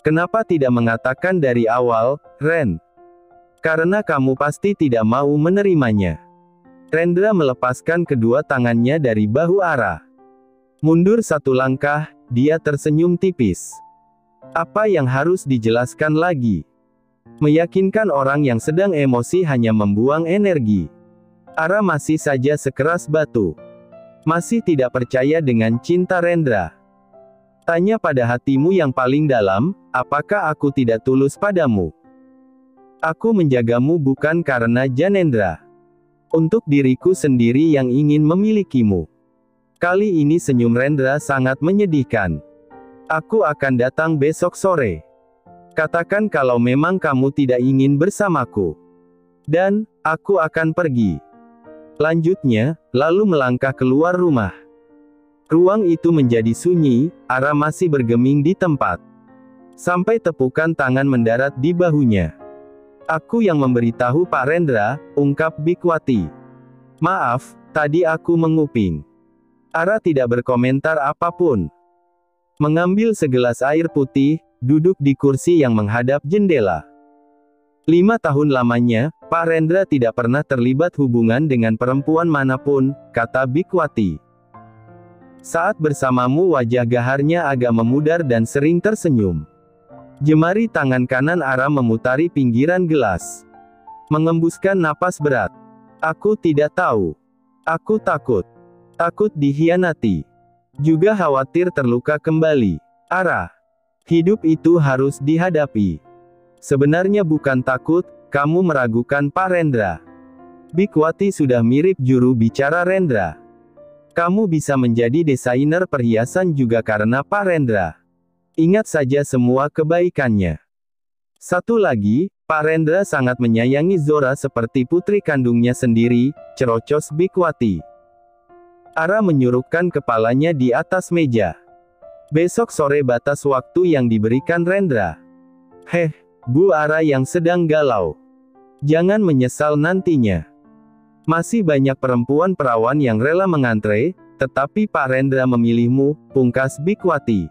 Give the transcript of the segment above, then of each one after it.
Kenapa tidak mengatakan dari awal, Ren? Karena kamu pasti tidak mau menerimanya. Rendra melepaskan kedua tangannya dari bahu Ara. Mundur satu langkah, dia tersenyum tipis. Apa yang harus dijelaskan lagi? Meyakinkan orang yang sedang emosi hanya membuang energi. Ara masih saja sekeras batu. Masih tidak percaya dengan cinta Rendra. Tanya pada hatimu yang paling dalam, apakah aku tidak tulus padamu? Aku menjagamu bukan karena Janendra. Untuk diriku sendiri yang ingin memilikimu. Kali ini senyum Rendra sangat menyedihkan. Aku akan datang besok sore. Katakan kalau memang kamu tidak ingin bersamaku. Dan, aku akan pergi. Lanjutnya, lalu melangkah keluar rumah. Ruang itu menjadi sunyi, Ara masih bergeming di tempat. Sampai tepukan tangan mendarat di bahunya. Aku yang memberitahu Pak Rendra, ungkap Bikwati. Maaf, tadi aku menguping. Ara tidak berkomentar apapun. Mengambil segelas air putih, duduk di kursi yang menghadap jendela. 5 tahun lamanya, Pak Rendra tidak pernah terlibat hubungan dengan perempuan manapun, kata Bikwati. Saat bersamamu wajah gaharnya agak memudar dan sering tersenyum. Jemari tangan kanan Ara memutari pinggiran gelas. Mengembuskan napas berat. Aku tidak tahu. Aku takut. Takut dikhianati. Juga khawatir terluka kembali. Ara. Hidup itu harus dihadapi. Sebenarnya bukan takut, kamu meragukan Pak Rendra. Bikwati sudah mirip juru bicara Rendra. Kamu bisa menjadi desainer perhiasan juga karena Pak Rendra. Ingat saja semua kebaikannya. Satu lagi, Pak Rendra sangat menyayangi Zora seperti putri kandungnya sendiri, cerocos Bikwati. Ara menyurupkan kepalanya di atas meja. Besok sore batas waktu yang diberikan Rendra. Heh, Bu Ara yang sedang galau. Jangan menyesal nantinya. Masih banyak perempuan perawan yang rela mengantre, tetapi Pak Rendra memilihmu, pungkas Bikwati.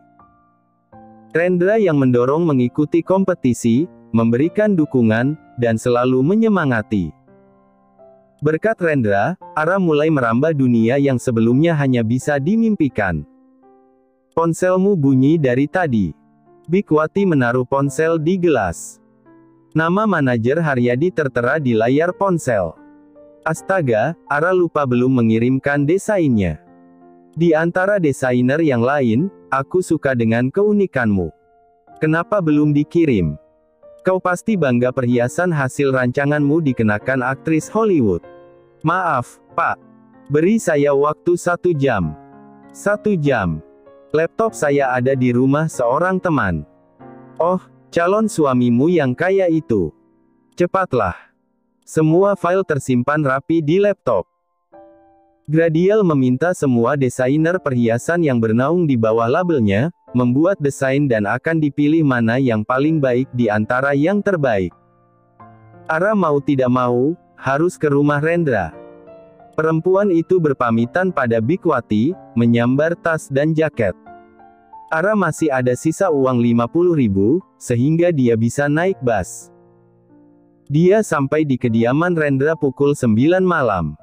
Rendra yang mendorong mengikuti kompetisi, memberikan dukungan, dan selalu menyemangati. Berkat Rendra, Ara mulai merambah dunia yang sebelumnya hanya bisa dimimpikan. Ponselmu bunyi dari tadi. Bikwati menaruh ponsel di gelas. Nama manajer Haryadi tertera di layar ponsel. Astaga, Ara lupa belum mengirimkan desainnya. Di antara desainer yang lain, aku suka dengan keunikanmu. Kenapa belum dikirim? Kau pasti bangga perhiasan hasil rancanganmu dikenakan aktris Hollywood. Maaf, Pak. Beri saya waktu 1 jam. 1 jam. Laptop saya ada di rumah seorang teman. Oh, calon suamimu yang kaya itu. Cepatlah. Semua file tersimpan rapi di laptop. Gradial meminta semua desainer perhiasan yang bernaung di bawah labelnya, membuat desain dan akan dipilih mana yang paling baik di antara yang terbaik. Ara mau tidak mau, harus ke rumah Rendra. Perempuan itu berpamitan pada Bikwati, menyambar tas dan jaket. Ara masih ada sisa uang 50.000, sehingga dia bisa naik bus. Dia sampai di kediaman Rendra pukul 9 malam.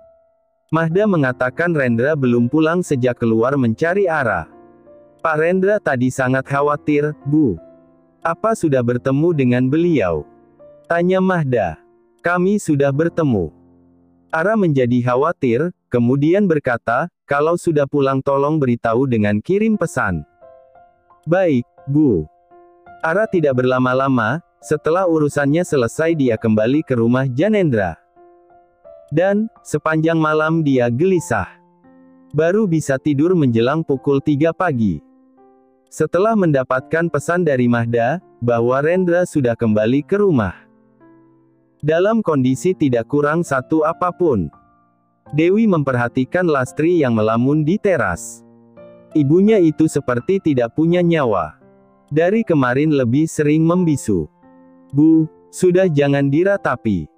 Mahda mengatakan Rendra belum pulang sejak keluar mencari Ara. Pak Rendra tadi sangat khawatir, Bu. Apa sudah bertemu dengan beliau? Tanya Mahda. Kami sudah bertemu. Ara menjadi khawatir, kemudian berkata, kalau sudah pulang tolong beritahu dengan kirim pesan. Baik, Bu. Ara tidak berlama-lama, setelah urusannya selesai dia kembali ke rumah Janendra. Dan, sepanjang malam dia gelisah. Baru bisa tidur menjelang pukul 3 pagi. Setelah mendapatkan pesan dari Mahda, bahwa Rendra sudah kembali ke rumah. Dalam kondisi tidak kurang satu apapun. Dewi memperhatikan Lastri yang melamun di teras. Ibunya itu seperti tidak punya nyawa. Dari kemarin lebih sering membisu. Bu, sudah jangan diratapi.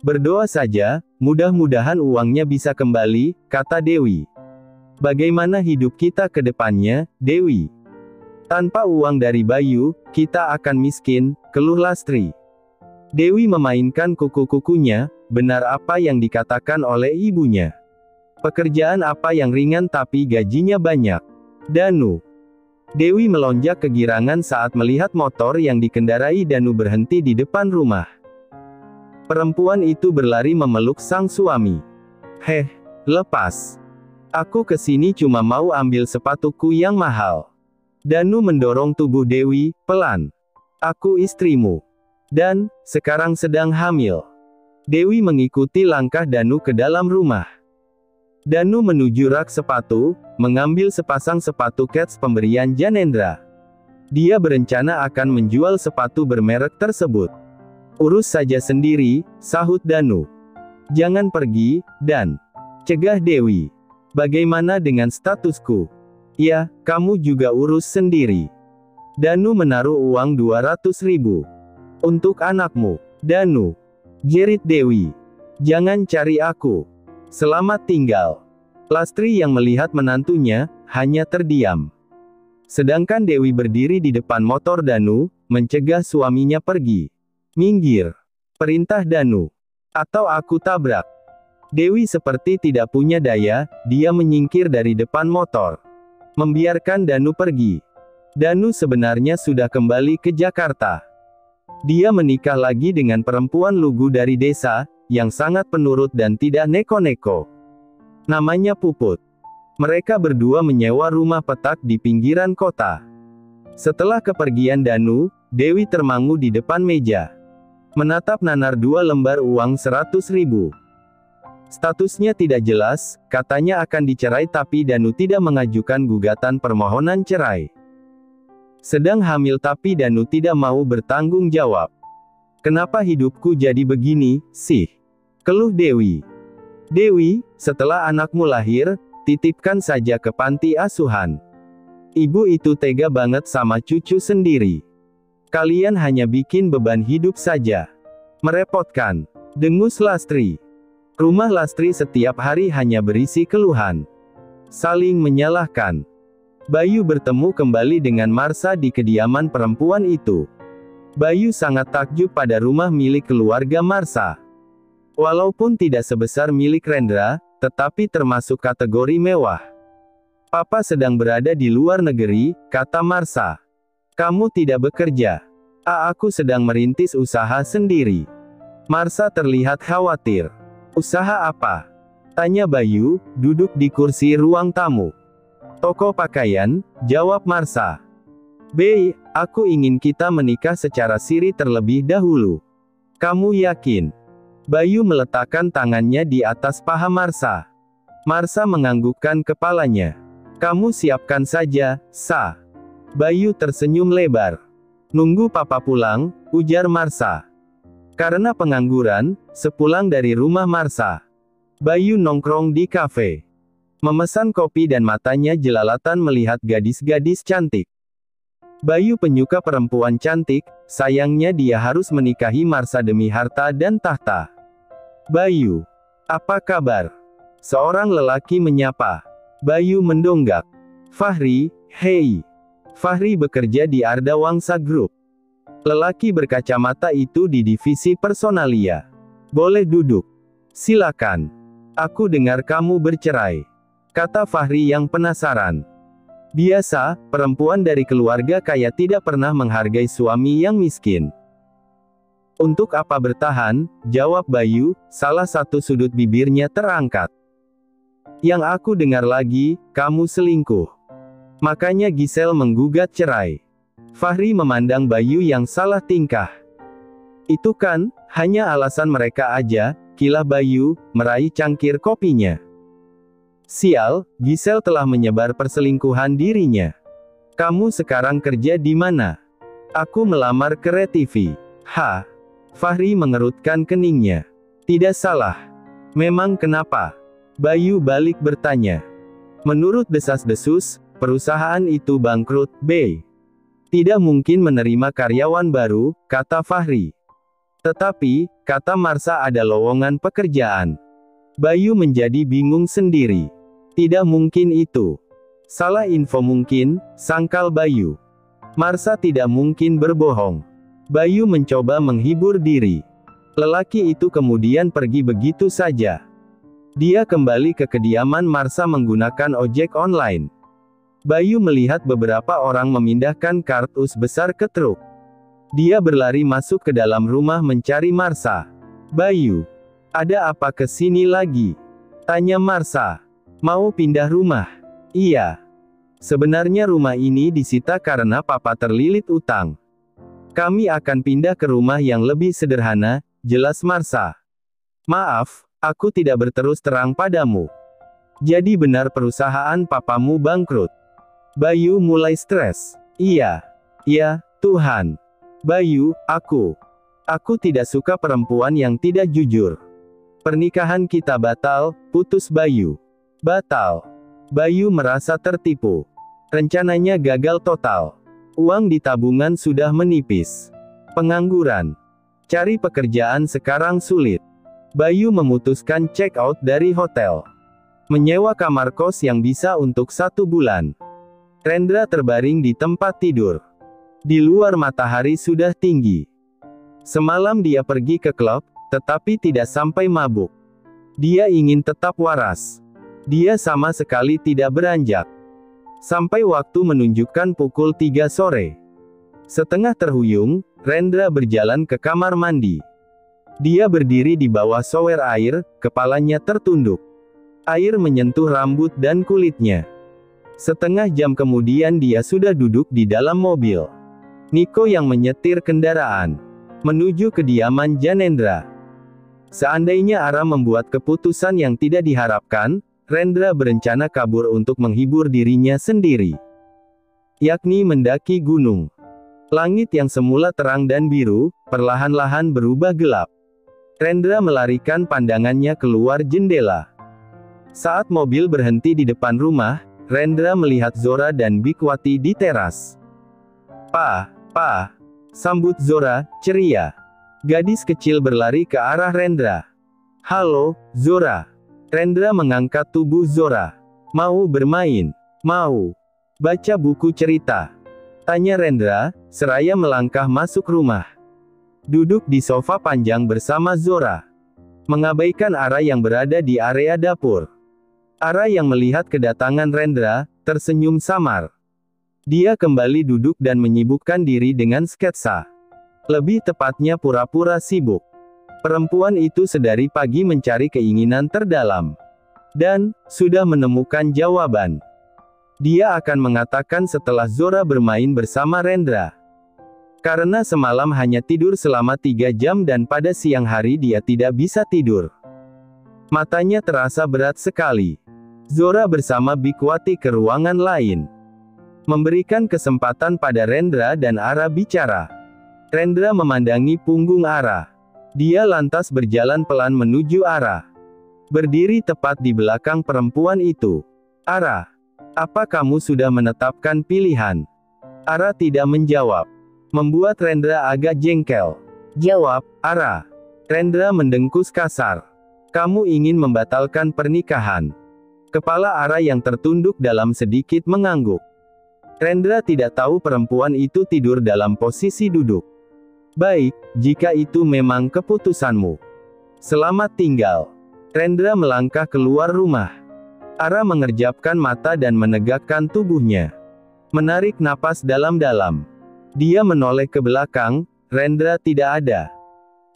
Berdoa saja, mudah-mudahan uangnya bisa kembali, kata Dewi. Bagaimana hidup kita ke depannya, Dewi? Tanpa uang dari Bayu, kita akan miskin, keluh Lastri. Dewi memainkan kuku-kukunya, benar apa yang dikatakan oleh ibunya. Pekerjaan apa yang ringan tapi gajinya banyak? Danu. Dewi melonjak kegirangan saat melihat motor yang dikendarai Danu berhenti di depan rumah. Perempuan itu berlari memeluk sang suami. Heh, lepas. Aku kesini cuma mau ambil sepatuku yang mahal. Danu mendorong tubuh Dewi, pelan. Aku istrimu. Dan, sekarang sedang hamil. Dewi mengikuti langkah Danu ke dalam rumah. Danu menuju rak sepatu, mengambil sepasang sepatu Keds pemberian Janendra. Dia berencana akan menjual sepatu bermerek tersebut. Urus saja sendiri, sahut Danu. Jangan pergi, Dan. Cegah Dewi. Bagaimana dengan statusku? Ya, kamu juga urus sendiri. Danu menaruh uang 200.000. Untuk anakmu, Danu. Jerit Dewi. Jangan cari aku. Selamat tinggal. Lastri yang melihat menantunya, hanya terdiam. Sedangkan Dewi berdiri di depan motor Danu, mencegah suaminya pergi. Minggir. Perintah Danu. Atau aku tabrak. Dewi seperti tidak punya daya, dia menyingkir dari depan motor. Membiarkan Danu pergi. Danu sebenarnya sudah kembali ke Jakarta. Dia menikah lagi dengan perempuan lugu dari desa, yang sangat penurut dan tidak neko-neko. Namanya Puput. Mereka berdua menyewa rumah petak di pinggiran kota. Setelah kepergian Danu, Dewi termangu di depan meja. Menatap nanar 2 lembar uang 100.000. Statusnya tidak jelas, katanya akan dicerai tapi Danu tidak mengajukan gugatan permohonan cerai. Sedang hamil tapi Danu tidak mau bertanggung jawab. Kenapa hidupku jadi begini, sih? Keluh Dewi. Dewi, setelah anakmu lahir, titipkan saja ke panti asuhan. Ibu itu tega banget sama cucu sendiri. Kalian hanya bikin beban hidup saja. Merepotkan. Dengus Lastri. Rumah Lastri setiap hari hanya berisi keluhan. Saling menyalahkan. Bayu bertemu kembali dengan Marsha di kediaman perempuan itu. Bayu sangat takjub pada rumah milik keluarga Marsha. Walaupun tidak sebesar milik Rendra, tetapi termasuk kategori mewah. Papa sedang berada di luar negeri, kata Marsha. Kamu tidak bekerja. Aku sedang merintis usaha sendiri. Marsha terlihat khawatir. Usaha apa? Tanya Bayu, duduk di kursi ruang tamu. Toko pakaian, jawab Marsha. Aku ingin kita menikah secara siri terlebih dahulu. Kamu yakin? Bayu meletakkan tangannya di atas paha Marsha. Marsha menganggukkan kepalanya. Kamu siapkan saja, Sa. Bayu tersenyum lebar. Nunggu papa pulang, ujar Marsha. Karena pengangguran, sepulang dari rumah Marsha, Bayu nongkrong di kafe. Memesan kopi dan matanya jelalatan melihat gadis-gadis cantik. Bayu penyuka perempuan cantik, sayangnya dia harus menikahi Marsha demi harta dan tahta. Bayu, apa kabar? Seorang lelaki menyapa. Bayu mendonggak. Fahri, hei. Fahri bekerja di Arda Wangsa Group. Lelaki berkacamata itu di divisi personalia. Boleh duduk. Silakan. Aku dengar kamu bercerai. Kata Fahri yang penasaran. Biasa, perempuan dari keluarga kaya tidak pernah menghargai suami yang miskin. Untuk apa bertahan, jawab Bayu, salah satu sudut bibirnya terangkat. Yang aku dengar lagi, kamu selingkuh. Makanya Giselle menggugat cerai. Fahri memandang Bayu yang salah tingkah. Itu kan, hanya alasan mereka aja, kilah Bayu, meraih cangkir kopinya. Sial, Giselle telah menyebar perselingkuhan dirinya. Kamu sekarang kerja di mana? Aku melamar ke RTV. Fahri mengerutkan keningnya. Tidak salah. Memang kenapa? Bayu balik bertanya. Menurut desas-desus, perusahaan itu bangkrut, Tidak mungkin menerima karyawan baru, kata Fahri. Tetapi, kata Marsha ada lowongan pekerjaan. Bayu menjadi bingung sendiri. Tidak mungkin itu. Salah info mungkin, sangkal Bayu. Marsha tidak mungkin berbohong. Bayu mencoba menghibur diri. Lelaki itu kemudian pergi begitu saja. Dia kembali ke kediaman Marsha menggunakan ojek online. Bayu melihat beberapa orang memindahkan kardus besar ke truk. Dia berlari masuk ke dalam rumah mencari Marsha. "Bayu, ada apa ke sini lagi?" tanya Marsha. "Mau pindah rumah?" "Iya. Sebenarnya rumah ini disita karena papa terlilit utang. Kami akan pindah ke rumah yang lebih sederhana," jelas Marsha. "Maaf, aku tidak berterus terang padamu. Jadi benar perusahaan papamu bangkrut?" Bayu mulai stres. "Iya. Ya, Tuhan. Bayu, aku tidak suka perempuan yang tidak jujur. Pernikahan kita batal," putus Bayu. "Batal." Bayu merasa tertipu. Rencananya gagal total. Uang di tabungan sudah menipis. Pengangguran. Cari pekerjaan sekarang sulit. Bayu memutuskan check out dari hotel. Menyewa kamar kos yang bisa untuk 1 bulan. Rendra terbaring di tempat tidur. Di luar matahari sudah tinggi. Semalam dia pergi ke klub, tetapi tidak sampai mabuk. Dia ingin tetap waras. Dia sama sekali tidak beranjak. Sampai waktu menunjukkan pukul 3 sore. Setengah terhuyung, Rendra berjalan ke kamar mandi. Dia berdiri di bawah shower air, kepalanya tertunduk. Air menyentuh rambut dan kulitnya. Setengah jam kemudian dia sudah duduk di dalam mobil. Niko yang menyetir kendaraan menuju kediaman Janendra. Seandainya Ara membuat keputusan yang tidak diharapkan, Rendra berencana kabur untuk menghibur dirinya sendiri. Yakni mendaki gunung. Langit yang semula terang dan biru, perlahan-lahan berubah gelap. Rendra melarikan pandangannya keluar jendela. Saat mobil berhenti di depan rumah, Rendra melihat Zora dan Bikwati di teras. Pa, sambut Zora, ceria. Gadis kecil berlari ke arah Rendra. "Halo, Zora." Rendra mengangkat tubuh Zora. "Mau bermain? Mau baca buku cerita?" tanya Rendra, seraya melangkah masuk rumah. Duduk di sofa panjang bersama Zora. Mengabaikan Ara yang berada di area dapur. Ara yang melihat kedatangan Rendra, tersenyum samar. Dia kembali duduk dan menyibukkan diri dengan sketsa. Lebih tepatnya pura-pura sibuk. Perempuan itu sedari pagi mencari keinginan terdalam. Dan, sudah menemukan jawaban. Dia akan mengatakan setelah Zora bermain bersama Rendra. Karena semalam hanya tidur selama 3 jam dan pada siang hari dia tidak bisa tidur. Matanya terasa berat sekali. Zora bersama Bikwati ke ruangan lain. Memberikan kesempatan pada Rendra dan Ara bicara. Rendra memandangi punggung Ara. Dia lantas berjalan pelan menuju Ara. Berdiri tepat di belakang perempuan itu. "Ara, apa kamu sudah menetapkan pilihan?" Ara tidak menjawab. Membuat Rendra agak jengkel. "Jawab, Ara." Rendra mendengkus kasar. "Kamu ingin membatalkan pernikahan." Kepala Ara yang tertunduk dalam sedikit mengangguk. Rendra tidak tahu perempuan itu tidur dalam posisi duduk. "Baik, jika itu memang keputusanmu. Selamat tinggal." Rendra melangkah keluar rumah. Ara mengerjapkan mata dan menegakkan tubuhnya. Menarik napas dalam-dalam. Dia menoleh ke belakang. Rendra tidak ada.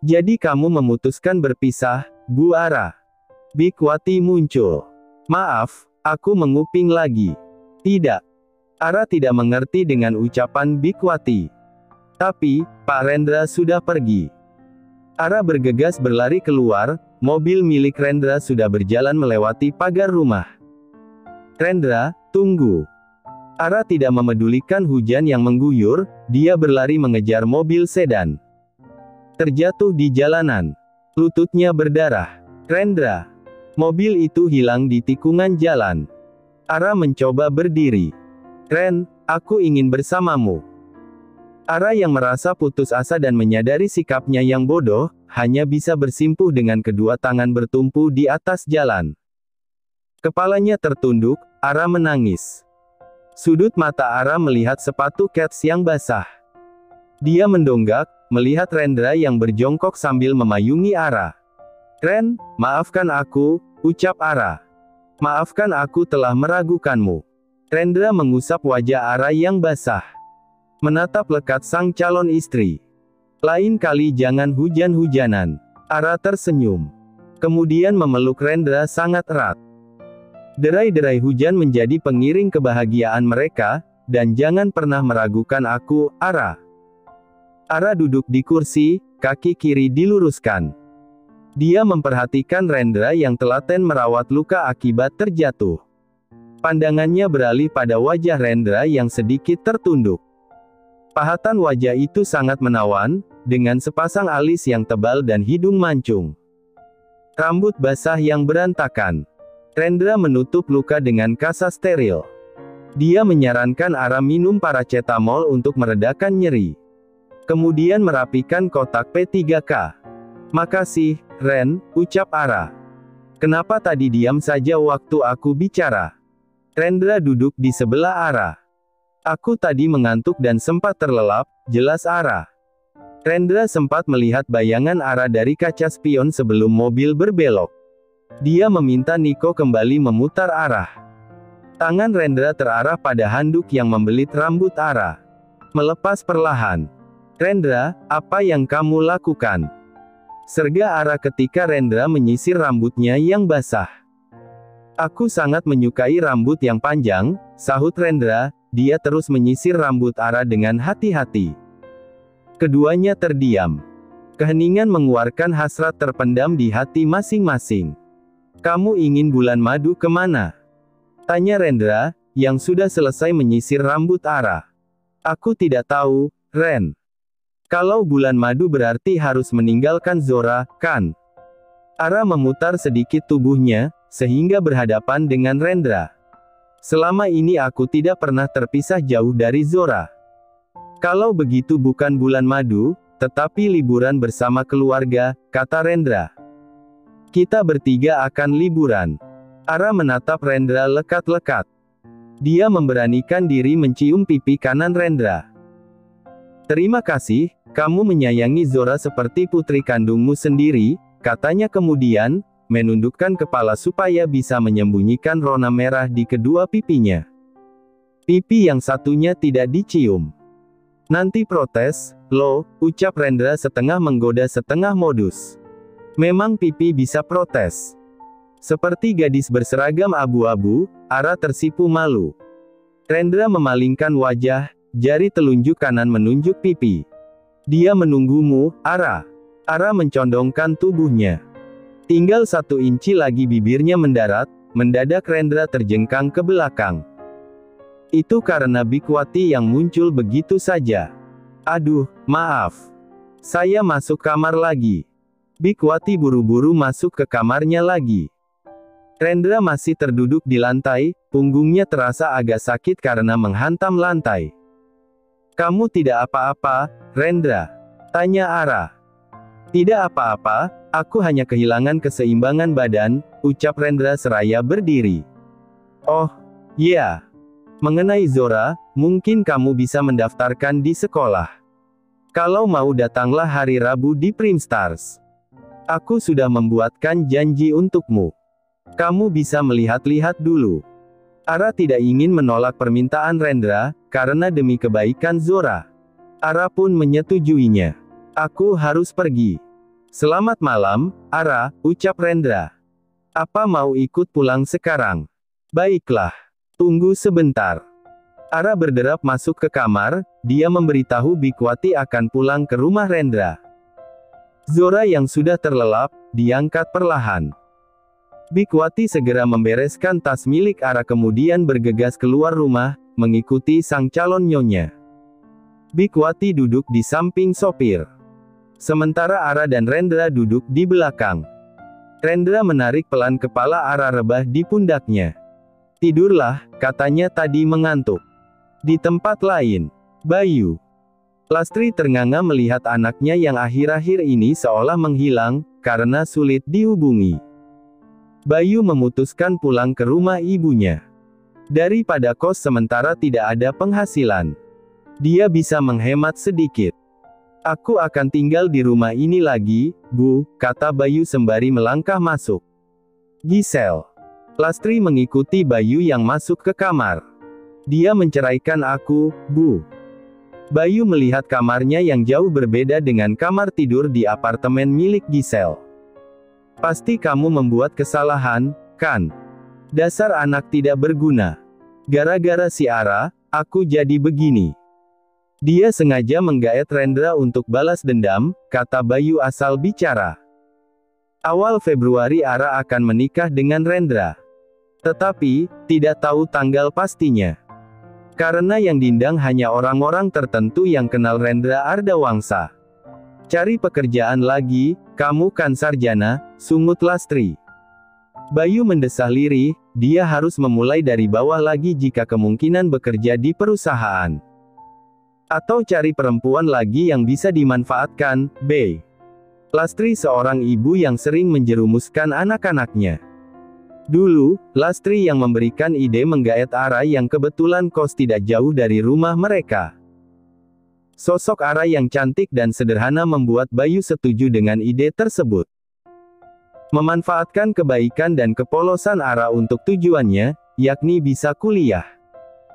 "Jadi kamu memutuskan berpisah, Bu Ara?" Bikwati muncul. "Maaf, aku menguping lagi." "Tidak." Ara tidak mengerti dengan ucapan Bikwati. Tapi, Pak Rendra sudah pergi. Ara bergegas berlari keluar, mobil milik Rendra sudah berjalan melewati pagar rumah. "Rendra, tunggu." Ara tidak memedulikan hujan yang mengguyur, dia berlari mengejar mobil sedan. Terjatuh di jalanan. Lututnya berdarah. "Rendra." Mobil itu hilang di tikungan jalan. Ara mencoba berdiri. "Ren, aku ingin bersamamu." Ara yang merasa putus asa dan menyadari sikapnya yang bodoh, hanya bisa bersimpuh dengan kedua tangan bertumpu di atas jalan. Kepalanya tertunduk, Ara menangis. Sudut mata Ara melihat sepatu kets yang basah. Dia mendonggak, melihat Rendra yang berjongkok sambil memayungi Ara. "Ren, maafkan aku," ucap Ara. "Maafkan aku telah meragukanmu." Rendra mengusap wajah Ara yang basah. Menatap lekat sang calon istri. "Lain kali jangan hujan-hujanan." Ara tersenyum. Kemudian memeluk Rendra sangat erat. Derai-derai hujan menjadi pengiring kebahagiaan mereka, dan jangan pernah meragukan aku, Ara. Ara duduk di kursi, kaki kiri diluruskan. Dia memperhatikan Rendra yang telaten merawat luka akibat terjatuh. Pandangannya beralih pada wajah Rendra yang sedikit tertunduk. Pahatan wajah itu sangat menawan, dengan sepasang alis yang tebal dan hidung mancung. Rambut basah yang berantakan. Rendra menutup luka dengan kasa steril. Dia menyarankan Ara minum paracetamol untuk meredakan nyeri. Kemudian merapikan kotak P3K. "Makasih, Ren," ucap Ara. "Kenapa tadi diam saja waktu aku bicara?" Rendra duduk di sebelah Ara. "Aku tadi mengantuk dan sempat terlelap," jelas Ara. Rendra sempat melihat bayangan Ara dari kaca spion sebelum mobil berbelok. Dia meminta Niko kembali memutar arah. Tangan Rendra terarah pada handuk yang membelit rambut Ara. Melepas perlahan. "Rendra, apa yang kamu lakukan?" serga Ara ketika Rendra menyisir rambutnya yang basah. "Aku sangat menyukai rambut yang panjang," sahut Rendra. Dia terus menyisir rambut Ara dengan hati-hati. Keduanya terdiam. Keheningan mengeluarkan hasrat terpendam di hati masing-masing. "Kamu ingin bulan madu kemana?" tanya Rendra, yang sudah selesai menyisir rambut Ara. "Aku tidak tahu, Ren. Kalau bulan madu berarti harus meninggalkan Zora, kan?" Ara memutar sedikit tubuhnya, sehingga berhadapan dengan Rendra. "Selama ini aku tidak pernah terpisah jauh dari Zora. Kalau begitu bukan bulan madu, tetapi liburan bersama keluarga," kata Rendra. "Kita bertiga akan liburan." Ara menatap Rendra lekat-lekat. Dia memberanikan diri mencium pipi kanan Rendra. "Terima kasih, kamu menyayangi Zora seperti putri kandungmu sendiri," katanya kemudian, menundukkan kepala supaya bisa menyembunyikan rona merah di kedua pipinya. Pipi yang satunya tidak dicium. "Nanti protes, lo," ucap Rendra setengah menggoda setengah modus. Memang pipi bisa protes. Seperti gadis berseragam abu-abu, Ara tersipu malu. Rendra memalingkan wajah, jari telunjuk kanan menunjuk pipi. "Dia menunggumu, Ara." Ara mencondongkan tubuhnya. Tinggal 1 inci lagi bibirnya mendarat, mendadak Rendra terjengkang ke belakang. Itu karena Bikwati yang muncul begitu saja. "Aduh, maaf. Saya masuk kamar lagi." Bikwati buru-buru masuk ke kamarnya lagi. Rendra masih terduduk di lantai, punggungnya terasa agak sakit karena menghantam lantai. "Kamu tidak apa-apa, Rendra?" tanya Ara. "Tidak apa-apa, aku hanya kehilangan keseimbangan badan," ucap Rendra seraya berdiri. "Oh, ya. Mengenai Zora, mungkin kamu bisa mendaftarkan di sekolah. Kalau mau datanglah hari Rabu di Primstars. Aku sudah membuatkan janji untukmu. Kamu bisa melihat-lihat dulu." Ara tidak ingin menolak permintaan Rendra, karena demi kebaikan Zora. Ara pun menyetujuinya. "Aku harus pergi." "Selamat malam, Ara," ucap Rendra. "Apa mau ikut pulang sekarang?" "Baiklah. Tunggu sebentar." Ara berderap masuk ke kamar, dia memberitahu Bikwati akan pulang ke rumah Rendra. Zora yang sudah terlelap, diangkat perlahan. Bikwati segera membereskan tas milik Ara kemudian bergegas keluar rumah, mengikuti sang calon nyonya. Bikwati duduk di samping sopir. Sementara Ara dan Rendra duduk di belakang. Rendra menarik pelan kepala Ara rebah di pundaknya. "Tidurlah," katanya tadi mengantuk. Di tempat lain, Bayu. Lastri ternganga melihat anaknya yang akhir-akhir ini seolah menghilang, karena sulit dihubungi. Bayu memutuskan pulang ke rumah ibunya. Daripada kos sementara tidak ada penghasilan. Dia bisa menghemat sedikit. Aku akan tinggal di rumah ini lagi, Bu, kata Bayu sembari melangkah masuk. Giselle. Lastri mengikuti Bayu yang masuk ke kamar. Dia menceraikan aku, Bu. Bayu melihat kamarnya yang jauh berbeda dengan kamar tidur di apartemen milik Giselle. Pasti kamu membuat kesalahan, kan? Dasar anak tidak berguna. Gara-gara si Ara, aku jadi begini. Dia sengaja menggaet Rendra untuk balas dendam, kata Bayu asal bicara. Awal Februari Ara akan menikah dengan Rendra. Tetapi, tidak tahu tanggal pastinya. Karena yang diundang hanya orang-orang tertentu yang kenal Rendra Ardawangsa. Cari pekerjaan lagi, kamu kan sarjana, sungut Lastri. Bayu mendesah lirih, dia harus memulai dari bawah lagi jika kemungkinan bekerja di perusahaan. Atau cari perempuan lagi yang bisa dimanfaatkan, B. Lastri seorang ibu yang sering menjerumuskan anak-anaknya. Dulu, Lastri yang memberikan ide menggaet Ara yang kebetulan kos tidak jauh dari rumah mereka. Sosok Ara yang cantik dan sederhana membuat Bayu setuju dengan ide tersebut. Memanfaatkan kebaikan dan kepolosan Ara untuk tujuannya, yakni bisa kuliah.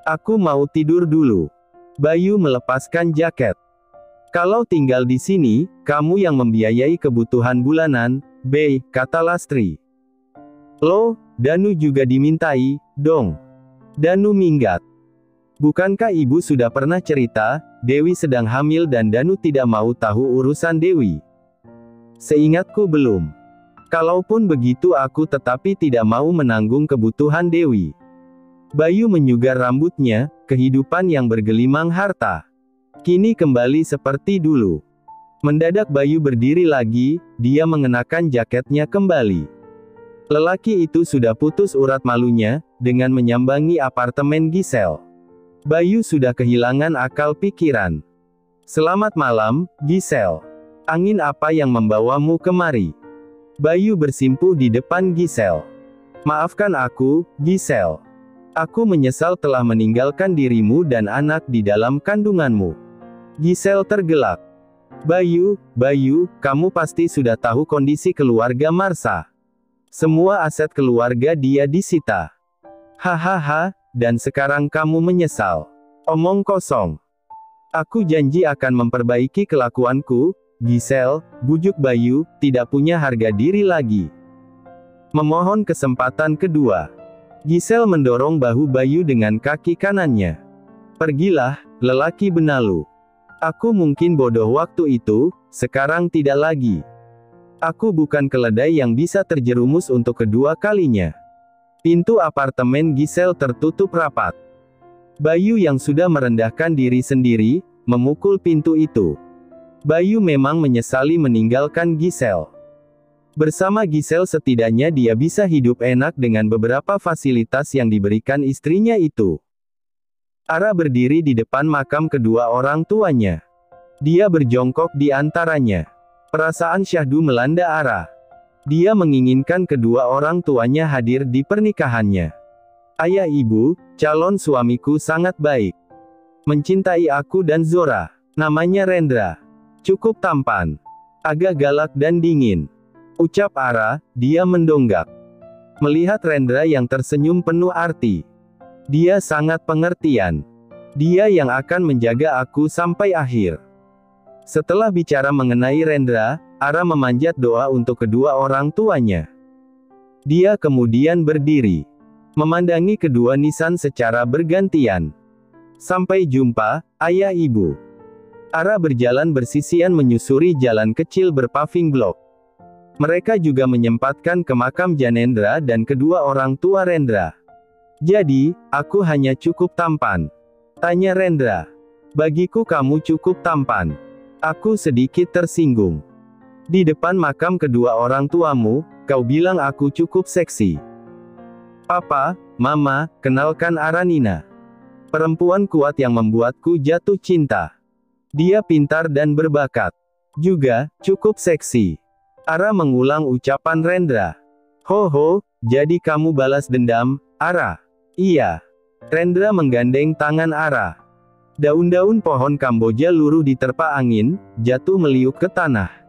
Aku mau tidur dulu. Bayu melepaskan jaket. Kalau tinggal di sini, kamu yang membiayai kebutuhan bulanan, B, kata Lastri. Loh, Danu juga dimintai, dong. Danu minggat. Bukankah ibu sudah pernah cerita, Dewi sedang hamil dan Danu tidak mau tahu urusan Dewi? Seingatku belum. Kalaupun begitu aku tetapi tidak mau menanggung kebutuhan Dewi. Bayu menyugar rambutnya, kehidupan yang bergelimang harta. Kini kembali seperti dulu. Mendadak Bayu berdiri lagi, dia mengenakan jaketnya kembali. Lelaki itu sudah putus urat malunya, dengan menyambangi apartemen Giselle. Bayu sudah kehilangan akal pikiran. Selamat malam, Giselle. Angin apa yang membawamu kemari? Bayu bersimpuh di depan Giselle. Maafkan aku, Giselle. Aku menyesal telah meninggalkan dirimu dan anak di dalam kandunganmu. Giselle tergelak. Bayu, kamu pasti sudah tahu kondisi keluarga Marsha. Semua aset keluarga dia disita. Hahaha, dan sekarang kamu menyesal. Omong kosong. Aku janji akan memperbaiki kelakuanku, Giselle, bujuk Bayu, tidak punya harga diri lagi. Memohon kesempatan kedua. Giselle mendorong bahu Bayu dengan kaki kanannya. Pergilah, lelaki benalu. Aku mungkin bodoh waktu itu, sekarang tidak lagi. Aku bukan keledai yang bisa terjerumus untuk kedua kalinya. Pintu apartemen Giselle tertutup rapat. Bayu yang sudah merendahkan diri sendiri, memukul pintu itu. Bayu memang menyesali meninggalkan Giselle. Bersama Giselle setidaknya dia bisa hidup enak dengan beberapa fasilitas yang diberikan istrinya itu. Ara berdiri di depan makam kedua orang tuanya. Dia berjongkok di antaranya. Perasaan syahdu melanda Ara. Dia menginginkan kedua orang tuanya hadir di pernikahannya. Ayah ibu, calon suamiku sangat baik. Mencintai aku dan Zora. Namanya Rendra. Cukup tampan. Agak galak dan dingin. Ucap Ara, dia mendonggak. Melihat Rendra yang tersenyum penuh arti. Dia sangat pengertian. Dia yang akan menjaga aku sampai akhir. Setelah bicara mengenai Rendra, Ara memanjat doa untuk kedua orang tuanya. Dia kemudian berdiri. Memandangi kedua nisan secara bergantian. Sampai jumpa, ayah ibu. Ara berjalan bersisian menyusuri jalan kecil berpaving blok. Mereka juga menyempatkan ke makam Janendra dan kedua orang tua Rendra. Jadi, aku hanya cukup tampan? Tanya Rendra. Bagiku kamu cukup tampan. Aku sedikit tersinggung. Di depan makam kedua orang tuamu, kau bilang aku cukup seksi. Papa, Mama, kenalkan Aranina. Perempuan kuat yang membuatku jatuh cinta. Dia pintar dan berbakat. Juga, cukup seksi. Ara mengulang ucapan Rendra. Ho, jadi kamu balas dendam, Ara? Iya. Rendra menggandeng tangan Ara. Daun-daun pohon Kamboja luruh diterpa angin, jatuh meliuk ke tanah.